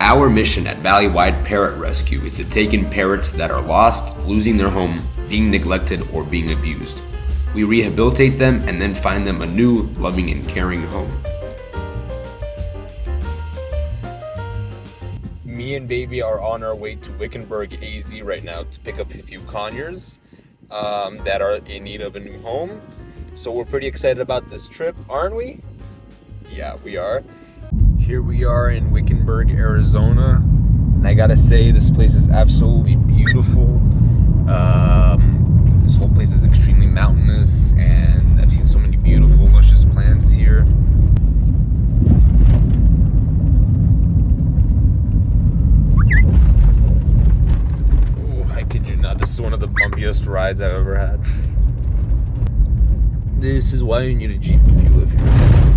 Our mission at Valleywide Parrot Rescue is to take in parrots that are lost, losing their home, being neglected, or being abused. We rehabilitate them and then find them a new, loving, and caring home. Me and Baby are on our way to Wickenberg, AZ right now to pick up a few conures that are in need of a new home. So we're pretty excited about this trip, aren't we? Yeah, we are. Here we are in Wickenberg, Arizona, and I gotta say this place is absolutely beautiful. This whole place is extremely mountainous, and I've seen so many beautiful, luscious plants here. Oh, I kid you not, this is one of the bumpiest rides I've ever had. This is why you need a Jeep if you live here.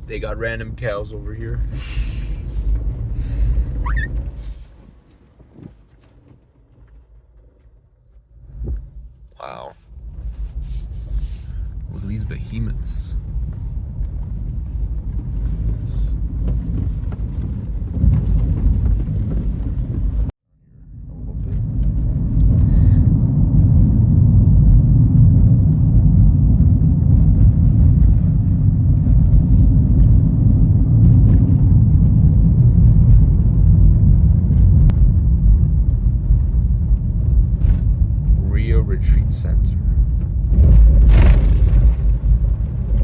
They got random cows over here. Wow. Look at these behemoths. Retreat Center.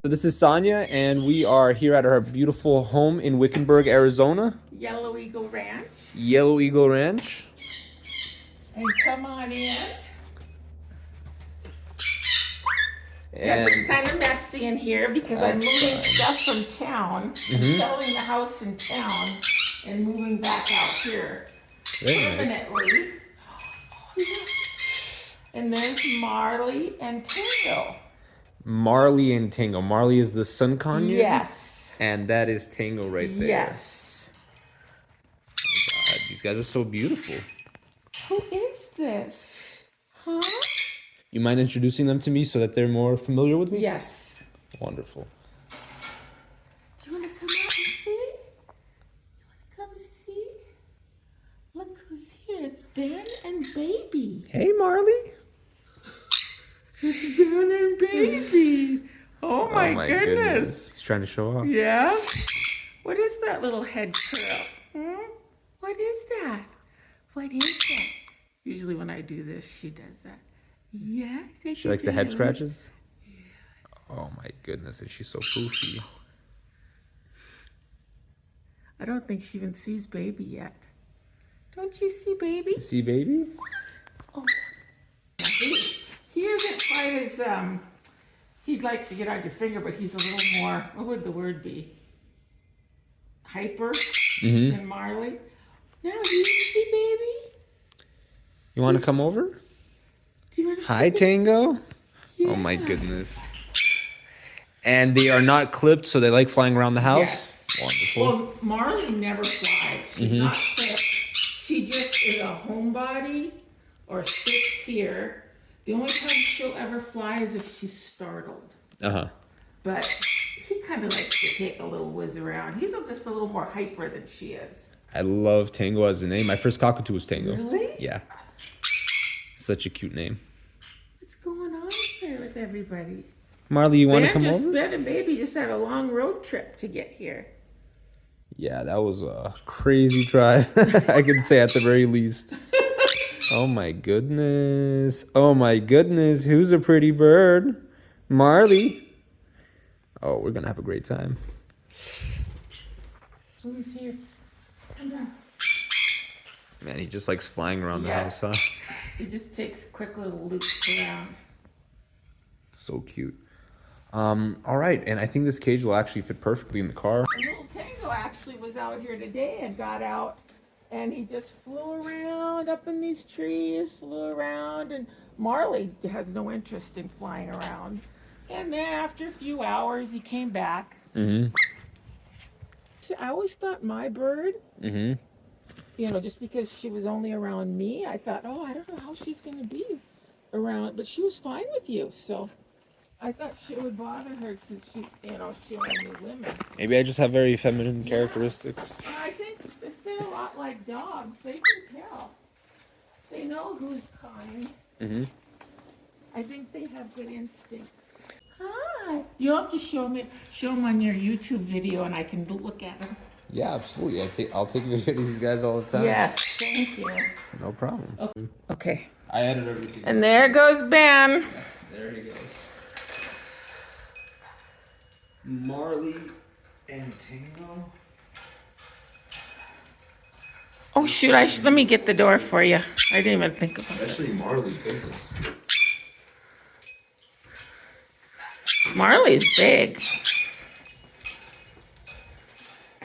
So this is Sonia, and we are here at our beautiful home in Wickenberg, Arizona. Yellow Eagle Ranch. Yellow Eagle Ranch. And come on in. Yes, And it's kind of messy in here because I'm moving stuff from town. I'm selling the house in town and moving back out here permanently. And there's Marley and Tango. Marley and Tango. Marley is the sun conure? Yes. And that is Tango right there. Yes. Oh God, these guys are so beautiful. Who is this? Huh? You mind introducing them to me so that they're more familiar with me? Yes. Wonderful. Do you want to come out and see? You want to come see? Look who's here. It's Ben and Baby. Hey, Marley. It's Ben and Baby. Oh my goodness. He's trying to show off. Yeah? What is that little head curl? What is that? What is that? Usually when I do this, she does that. Yeah. She likes the head scratches? Yes. Oh my goodness, and she's so poofy. I don't think she even sees Baby yet. Don't you see Baby? You see Baby? Oh. He isn't quite as, he likes to get on your finger, but he's a little more, what would the word be? Hyper than Marley. Now, do you see Baby? You want to come over? Do you want to see Hi, Baby? Tango. Yes. Oh my goodness. And they are not clipped, so they like flying around the house? Yes. Wonderful. Well, Marley never flies. She's not clipped. She just is a homebody or sits here. The only time she'll ever fly is if she's startled. But he kind of likes to take a little whiz around. He's just a little more hyper than she is. I love Tango as a name. My first cockatoo was Tango. Really? Yeah. Such a cute name. What's going on here with everybody? Marley, you want to come over? Ben and Baby just had a long road trip to get here. Yeah, that was a crazy drive. I can say at the very least. Oh my goodness. Oh my goodness. Who's a pretty bird? Marley. Oh, we're going to have a great time. Who's here? Come down. Man, he just likes flying around the house, huh? He just takes quick little loops around. So cute. All right, and I think this cage will actually fit perfectly in the car. And little Tango actually was out here today and got out, and he just flew around up in these trees, flew around, and Marley has no interest in flying around. And then after a few hours, he came back. See, I always thought my bird, you know, just because she was only around me, I thought, oh, I don't know how she's going to be around, but she was fine with you, so I thought it would bother her since she, you know, she only knew women. Maybe I just have very feminine characteristics. I think this thing They're a lot like dogs. They can tell. They know who's kind. I think they have good instincts. Hi. You'll have to show them on your YouTube video, and I can look at them. Yeah, absolutely. I'll take video of these guys all the time. Yes, thank you. No problem. Okay. I added everything. And there goes Ben. There he goes. Marley and Tango. Oh shoot! Let me get the door for you. I didn't even think about it. Especially Marley, goodness. Marley's big.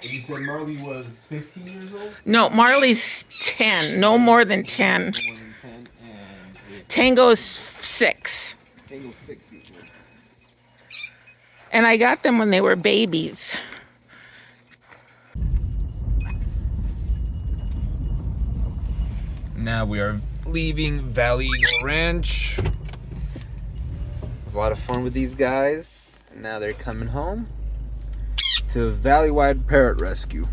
You said Marley was 15 years old? No, Marley's 10. No more than 10. More than 10 and Tango's 6. Tango's 6 years old. And I got them when they were babies. Now we are leaving Valley Eagle Ranch. It was a lot of fun with these guys. And now they're coming home to Valleywide Parrot Rescue.